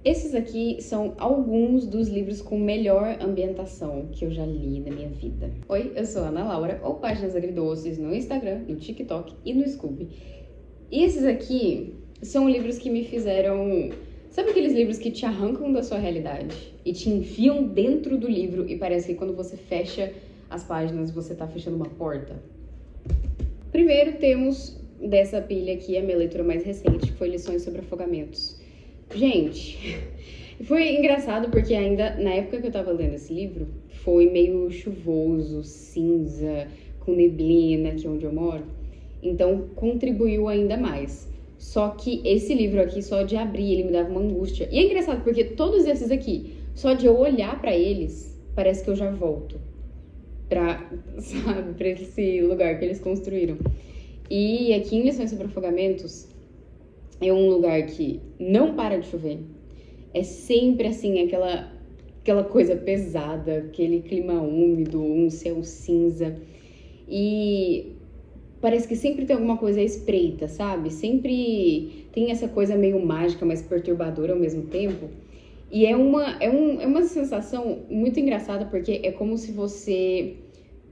Esses aqui são alguns dos livros com melhor ambientação que eu já li na minha vida. Oi, eu sou a Ana Laura, ou Páginas Agridoces, no Instagram, no TikTok e no Scoob. E esses aqui são livros que me fizeram... Sabe aqueles livros que te arrancam da sua realidade e te enfiam dentro do livro e parece que quando você fecha as páginas você tá fechando uma porta? Primeiro temos dessa pilha aqui a minha leitura mais recente, que foi Lições sobre Afogamentos. Gente, foi engraçado porque ainda na época que eu tava lendo esse livro, foi meio chuvoso, cinza, com neblina aqui onde eu moro. Então contribuiu ainda mais. Só que esse livro aqui, só de abrir, ele me dava uma angústia. E é engraçado porque todos esses aqui, só de eu olhar pra eles, parece que eu já volto pra esse lugar que eles construíram. E aqui em Lições sobre Afogamentos, é um lugar que não para de chover. É sempre assim, aquela coisa pesada, aquele clima úmido, um céu cinza. E parece que sempre tem alguma coisa à espreita, sabe? Sempre tem essa coisa meio mágica, mas perturbadora ao mesmo tempo. E é uma sensação muito engraçada, porque é como se você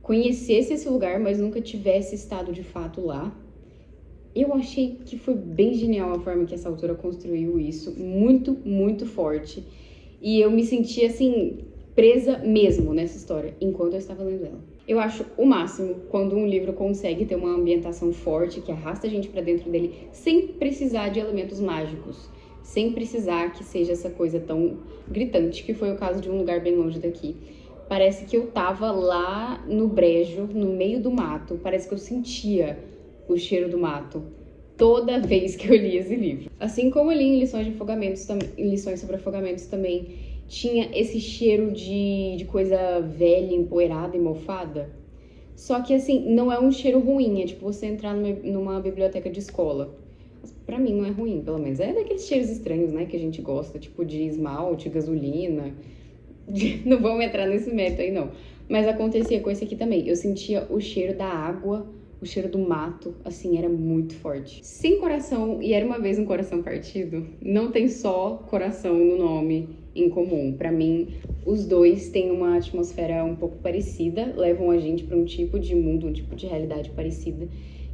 conhecesse esse lugar, mas nunca tivesse estado de fato lá. Eu achei que foi bem genial a forma que essa autora construiu isso, muito, muito forte. E eu me senti, assim, presa mesmo nessa história, enquanto eu estava lendo ela. Eu acho o máximo quando um livro consegue ter uma ambientação forte, que arrasta a gente pra dentro dele, sem precisar de elementos mágicos, sem precisar que seja essa coisa tão gritante, que foi o caso de Um Lugar Bem Longe Daqui. Parece que eu tava lá no brejo, no meio do mato, parece que eu sentia o cheiro do mato toda vez que eu li esse livro. Assim como eu li em Lições sobre Afogamentos também, tinha esse cheiro de coisa velha, empoeirada e mofada. Só que assim, não é um cheiro ruim, é tipo você entrar numa biblioteca de escola. Pra mim não é ruim, pelo menos. É daqueles cheiros estranhos, né, que a gente gosta, tipo de esmalte, gasolina. Não vamos entrar nesse mérito aí, não. Mas acontecia com esse aqui também. Eu sentia o cheiro da água, o cheiro do mato, assim, era muito forte. Sem coração, e era uma vez um coração partido, não tem só coração no nome em comum. Pra mim, os dois têm uma atmosfera um pouco parecida, levam a gente pra um tipo de mundo, um tipo de realidade parecida.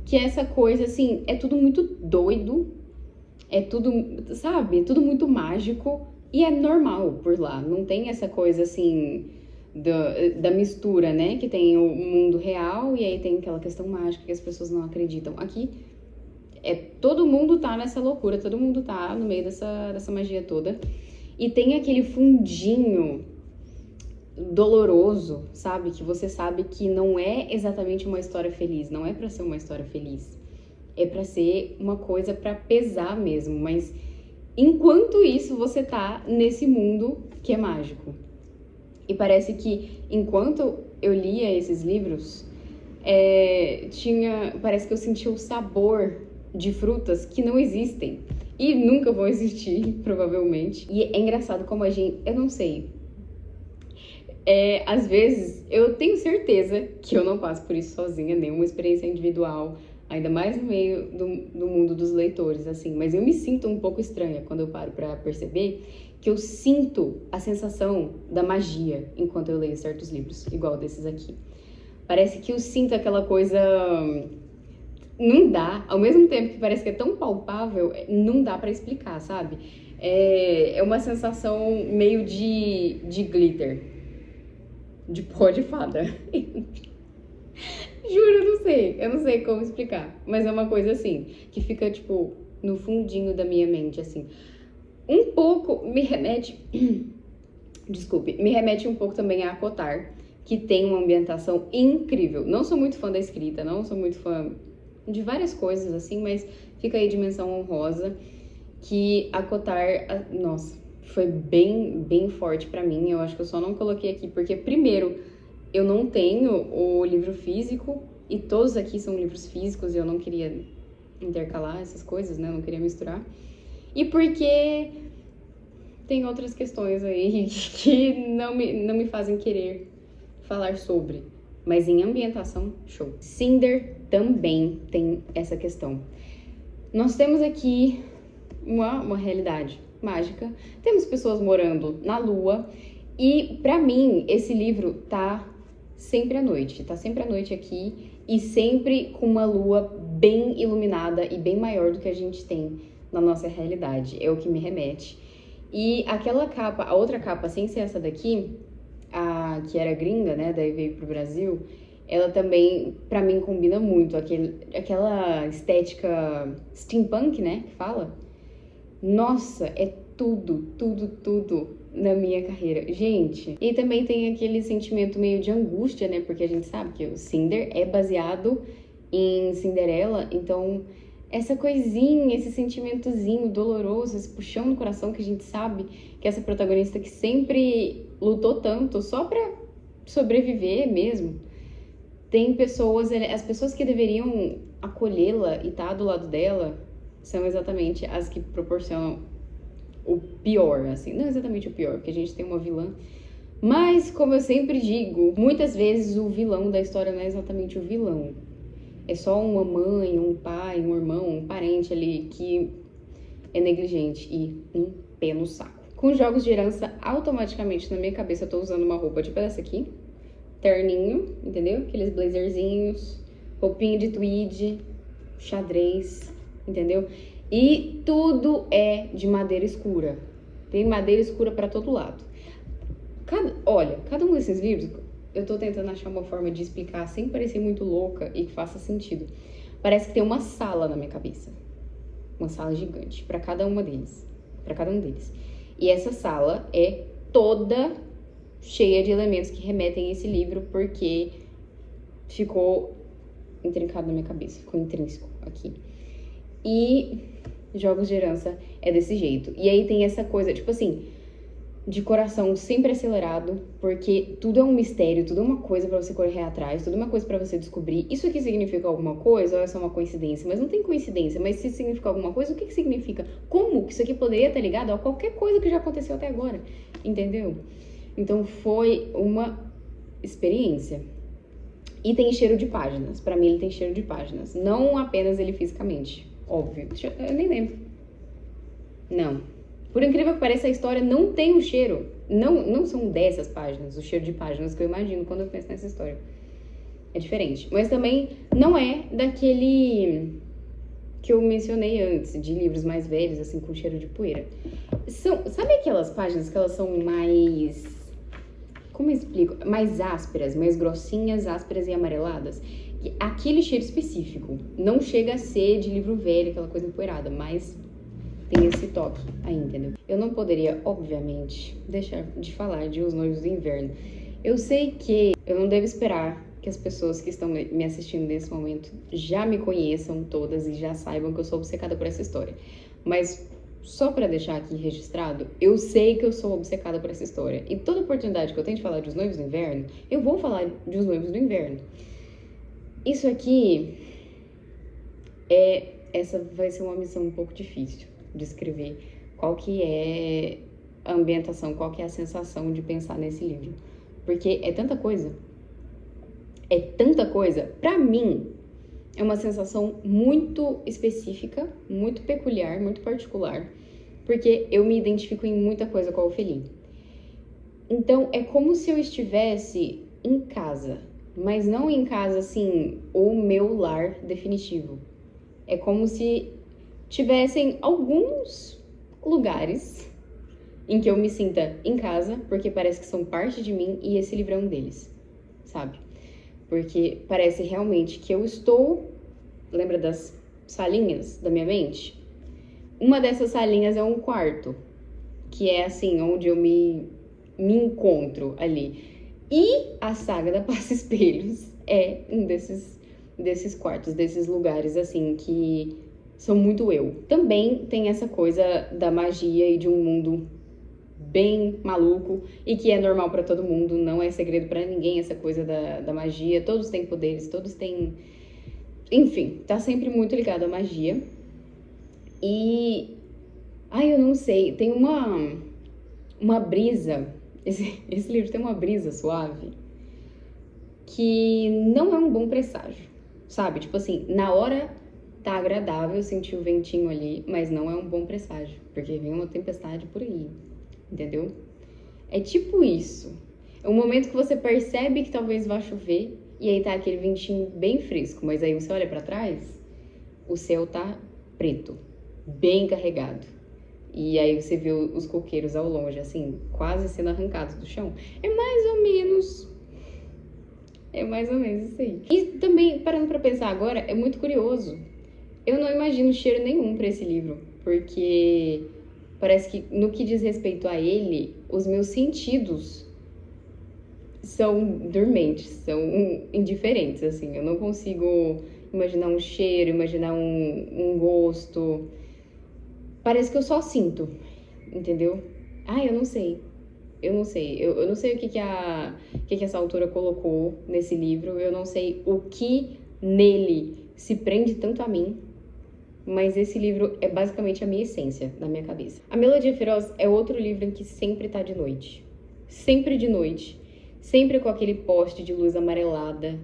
Que é essa coisa, assim, é tudo muito doido, é tudo, sabe, tudo muito mágico e é normal por lá. Não tem essa coisa, assim, da mistura, né? Que tem o mundo real e aí tem aquela questão mágica que as pessoas não acreditam. Aqui, todo mundo tá nessa loucura, todo mundo tá no meio dessa magia toda. E tem aquele fundinho doloroso, sabe? Que você sabe que não é exatamente uma história feliz, não é pra ser uma história feliz. É pra ser uma coisa pra pesar mesmo, mas enquanto isso você tá nesse mundo que é mágico. E parece que enquanto eu lia esses livros, parece que eu sentia o sabor de frutas que não existem e nunca vão existir, provavelmente. E é engraçado como a gente, eu não sei, às vezes eu tenho certeza que eu não passo por isso sozinha, nenhuma experiência individual, ainda mais no meio do mundo dos leitores, assim, mas eu me sinto um pouco estranha quando eu paro pra perceber que eu sinto a sensação da magia enquanto eu leio certos livros, igual desses aqui. Parece que eu sinto aquela coisa... Não dá, ao mesmo tempo que parece que é tão palpável, não dá pra explicar, sabe? É uma sensação meio de glitter, de pó de fada. Juro, eu não sei como explicar, mas é uma coisa assim, que fica, tipo, no fundinho da minha mente, assim. Um pouco me remete... Desculpe, me remete um pouco também a Acotar, que tem uma ambientação incrível. Não sou muito fã da escrita, não sou muito fã de várias coisas, assim, mas fica aí de menção honrosa, que Acotar, nossa, foi bem, bem forte pra mim. Eu acho que eu só não coloquei aqui porque, primeiro, eu não tenho o livro físico, e todos aqui são livros físicos, e eu não queria intercalar essas coisas, né? Eu não queria misturar. E porque tem outras questões aí que não me fazem querer falar sobre. Mas em ambientação, show. Cinder também tem essa questão. Nós temos aqui uma realidade mágica, temos pessoas morando na lua, e pra mim esse livro tá sempre à noite aqui, e sempre com uma lua bem iluminada e bem maior do que a gente tem na nossa realidade, é o que me remete. E aquela capa, a outra capa, sem ser essa daqui, a que era gringa, né, daí veio pro Brasil, ela também, pra mim, combina muito, aquela estética steampunk, né, que fala. Nossa, é tudo na minha carreira. Gente, e também tem aquele sentimento meio de angústia, né, porque a gente sabe que o Cinder é baseado em Cinderela, então essa coisinha, esse sentimentozinho doloroso, esse puxão no coração que a gente sabe que essa protagonista que sempre lutou tanto só pra sobreviver mesmo. Tem pessoas, as pessoas que deveriam acolhê-la e estar do lado dela são exatamente as que proporcionam o pior, assim. Não exatamente o pior, porque a gente tem uma vilã. Mas, como eu sempre digo, muitas vezes o vilão da história não é exatamente o vilão. É só uma mãe, um pai, um irmão, um parente ali que é negligente e um pé no saco. Com jogos de herança, automaticamente na minha cabeça eu tô usando uma roupa tipo essa aqui. Terninho, entendeu? Aqueles blazerzinhos, roupinha de tweed, xadrez, entendeu? E tudo é de madeira escura. Tem madeira escura pra todo lado. Olha, cada um desses livros, eu tô tentando achar uma forma de explicar sem parecer muito louca e que faça sentido. Parece que tem uma sala na minha cabeça. Uma sala gigante pra cada uma deles. Pra cada um deles. E essa sala é toda cheia de elementos que remetem a esse livro, porque ficou intrincado na minha cabeça, ficou intrínseco aqui. E jogos de herança é desse jeito. E aí tem essa coisa, tipo assim, de coração sempre acelerado, porque tudo é um mistério, tudo é uma coisa pra você correr atrás, tudo é uma coisa pra você descobrir. Isso aqui significa alguma coisa ou é só uma coincidência? Mas não tem coincidência, mas se significa alguma coisa, o que significa? Como que isso aqui poderia estar ligado a qualquer coisa que já aconteceu até agora? Entendeu? Então foi uma experiência. E tem cheiro de páginas. Pra mim ele tem cheiro de páginas. Não apenas ele fisicamente. Óbvio. Eu nem lembro. Não. Por incrível que pareça, a história não tem o cheiro. Não são dessas páginas, o cheiro de páginas que eu imagino quando eu penso nessa história. É diferente. Mas também não é daquele que eu mencionei antes, de livros mais velhos, assim, com cheiro de poeira. Sabe aquelas páginas que elas são mais... Como eu explico? Mais ásperas, mais grossinhas, ásperas e amareladas. Aquele cheiro específico. Não chega a ser de livro velho, aquela coisa empoeirada, mas tem esse toque aí, entendeu? Eu não poderia, obviamente, deixar de falar de Os Noivos do Inverno. Eu sei que eu não devo esperar que as pessoas que estão me assistindo nesse momento já me conheçam todas e já saibam que eu sou obcecada por essa história. Mas só pra deixar aqui registrado, eu sei que eu sou obcecada por essa história. E toda oportunidade que eu tenho de falar de Os Noivos do Inverno, eu vou falar de Os Noivos do Inverno. Isso aqui essa vai ser uma missão um pouco difícil de escrever. Qual que é a ambientação, qual que é a sensação de pensar nesse livro. Porque é tanta coisa. É tanta coisa. Pra mim, é uma sensação muito específica, muito peculiar, muito particular, porque eu me identifico em muita coisa com a Ophelia. Então, é como se eu estivesse em casa, mas não em casa, assim, o meu lar definitivo. É como se tivessem alguns lugares em que eu me sinta em casa, porque parece que são parte de mim, e esse livro é um deles, sabe? Porque parece realmente que eu estou... Lembra das salinhas da minha mente? Uma dessas salinhas é um quarto, que é assim, onde eu me encontro ali. E a saga da Passa Espelhos é um desses quartos, desses lugares, assim, que são muito eu. Também tem essa coisa da magia e de um mundo bem maluco e que é normal pra todo mundo, não é segredo pra ninguém essa coisa da magia. Todos têm poderes, todos têm... Enfim, tá sempre muito ligado à magia. E... Ai, eu não sei, tem uma brisa... Esse livro tem uma brisa suave que não é um bom presságio, sabe? Tipo assim, na hora tá agradável sentir o ventinho ali, mas não é um bom presságio. porque vem uma tempestade por aí, entendeu? É tipo isso. É um momento que você percebe que talvez vá chover, e aí tá aquele ventinho bem fresco, mas aí você olha pra trás, o céu tá preto, bem carregado. E aí você vê os coqueiros ao longe, assim, quase sendo arrancados do chão. É mais ou menos isso aí. E também, parando pra pensar agora, é muito curioso. Eu não imagino cheiro nenhum pra esse livro, porque parece que no que diz respeito a ele, os meus sentidos são dormentes, são indiferentes, assim. Eu não consigo imaginar um cheiro, imaginar um gosto. Parece que eu só sinto, entendeu? Eu não sei. Eu não sei. Eu não sei o que essa autora colocou nesse livro. Eu não sei o que nele se prende tanto a mim. Mas esse livro é basicamente a minha essência, na minha cabeça. A Melodia Feroz é outro livro em que sempre tá de noite. Sempre de noite. Sempre com aquele poste de luz amarelada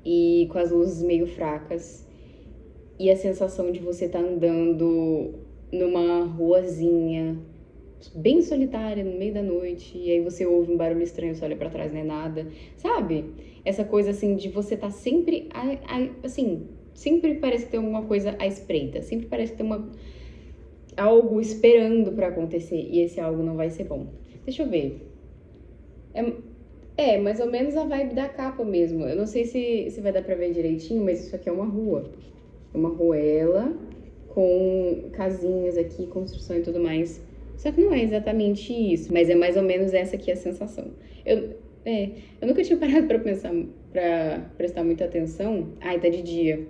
e com as luzes meio fracas. E a sensação de você tá andando numa ruazinha bem solitária no meio da noite, e aí você ouve um barulho estranho, você olha pra trás, não é nada, sabe? Essa coisa assim de você tá sempre assim, sempre parece que tem alguma coisa à espreita, sempre parece que tem algo esperando pra acontecer, e esse algo não vai ser bom. Deixa eu ver. É mais ou menos a vibe da capa mesmo. Eu não sei se vai dar pra ver direitinho, mas isso aqui é uma rua. É uma ruela com casinhas aqui, construção e tudo mais. Só que não é exatamente isso, mas é mais ou menos essa aqui a sensação. Eu nunca tinha parado pra pensar, pra prestar muita atenção. Ai, tá de dia.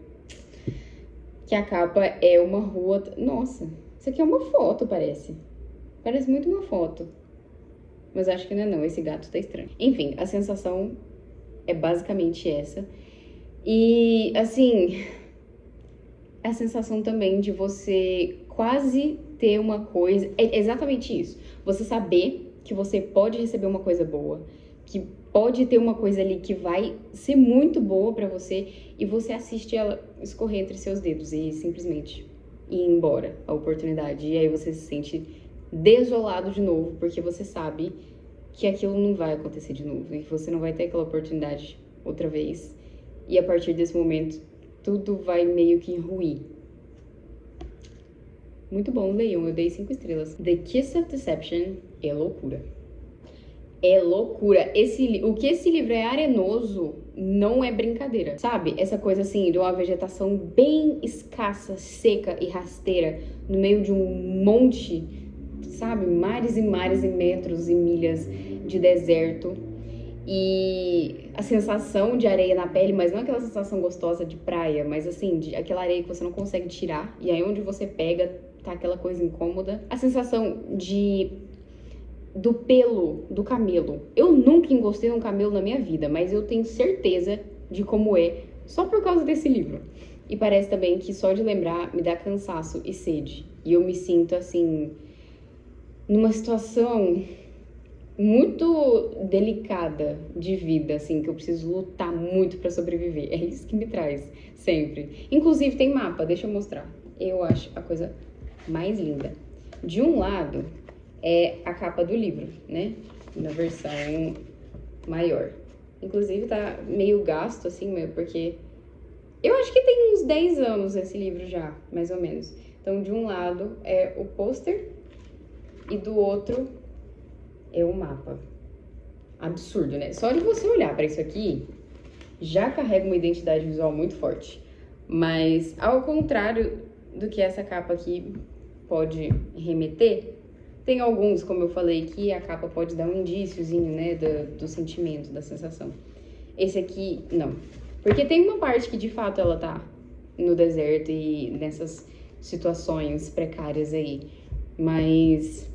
Que a capa é uma rua... Nossa, isso aqui é uma foto, parece. Parece muito uma foto. Mas acho que não é não, esse gato tá estranho. Enfim, a sensação é basicamente essa. E, assim... a sensação também de você quase ter uma coisa... É exatamente isso. Você saber que você pode receber uma coisa boa, que pode ter uma coisa ali que vai ser muito boa pra você, e você assiste ela escorrer entre seus dedos e simplesmente ir embora a oportunidade. E aí você se sente desolado de novo, porque você sabe que aquilo não vai acontecer de novo, e que você não vai ter aquela oportunidade outra vez. E a partir desse momento, tudo vai meio que ruir. Muito bom, leiam. Eu dei 5 estrelas. The Kiss of Deception é loucura. É loucura. O que esse livro é arenoso não é brincadeira. Sabe? Essa coisa assim, de uma vegetação bem escassa, seca e rasteira, no meio de um monte, sabe? Mares e mares e metros e milhas de deserto. E a sensação de areia na pele, mas não aquela sensação gostosa de praia, mas assim, aquela areia que você não consegue tirar, e aí onde você pega, tá aquela coisa incômoda. A sensação do pelo do camelo. Eu nunca encostei num camelo na minha vida, mas eu tenho certeza de como é, só por causa desse livro. E parece também que só de lembrar me dá cansaço e sede. E eu me sinto assim, numa situação muito delicada de vida, assim, que eu preciso lutar muito pra sobreviver. É isso que me traz, sempre. Inclusive tem mapa, deixa eu mostrar. Eu acho a coisa mais linda. De um lado é a capa do livro, né? Na versão maior. Inclusive tá meio gasto, assim, porque eu acho que tem uns 10 anos esse livro já, mais ou menos. Então, de um lado é o pôster e do outro é o mapa. Absurdo, né? Só de você olhar pra isso aqui, já carrega uma identidade visual muito forte. Mas, ao contrário do que essa capa aqui pode remeter, tem alguns, como eu falei, que a capa pode dar um indíciozinho, né, do sentimento, da sensação. Esse aqui, não. Porque tem uma parte que, de fato, ela tá no deserto e nessas situações precárias aí. Mas,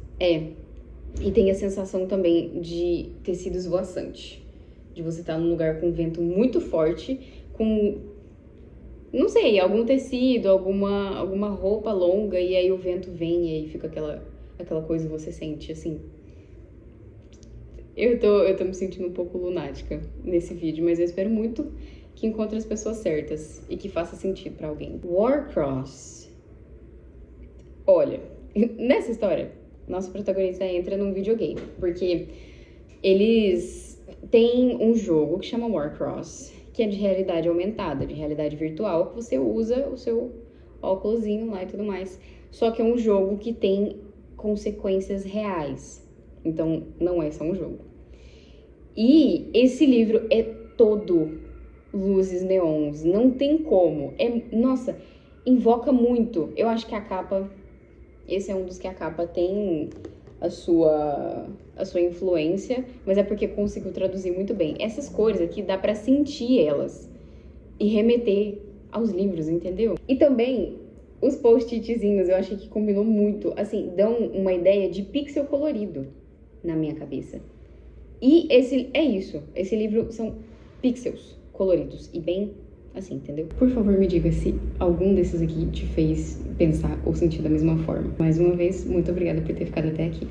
e tem a sensação também de tecido esvoaçante. De você estar num lugar com vento muito forte, com, não sei, algum tecido, alguma roupa longa, e aí o vento vem e aí fica aquela coisa que você sente, assim. Eu tô me sentindo um pouco lunática nesse vídeo, mas eu espero muito que encontre as pessoas certas e que faça sentido pra alguém. Warcross. Olha, Nessa história, nosso protagonista entra num videogame, porque eles têm um jogo que chama Warcross, que é de realidade aumentada, de realidade virtual, que você usa o seu óculosinho lá e tudo mais. Só que é um jogo que tem consequências reais. Então, não é só um jogo. E esse livro é todo luzes neons, não tem como. Nossa, invoca muito. Eu acho que a capa, esse é um dos que a capa tem a sua influência, mas é porque conseguiu traduzir muito bem. Essas cores aqui dá pra sentir elas e remeter aos livros, entendeu? E também os post-itzinhos eu achei que combinou muito, assim, dão uma ideia de pixel colorido na minha cabeça. E esse livro são pixels coloridos e bem assim, entendeu? Por favor, me diga se algum desses aqui te fez pensar ou sentir da mesma forma. Mais uma vez, muito obrigada por ter ficado até aqui.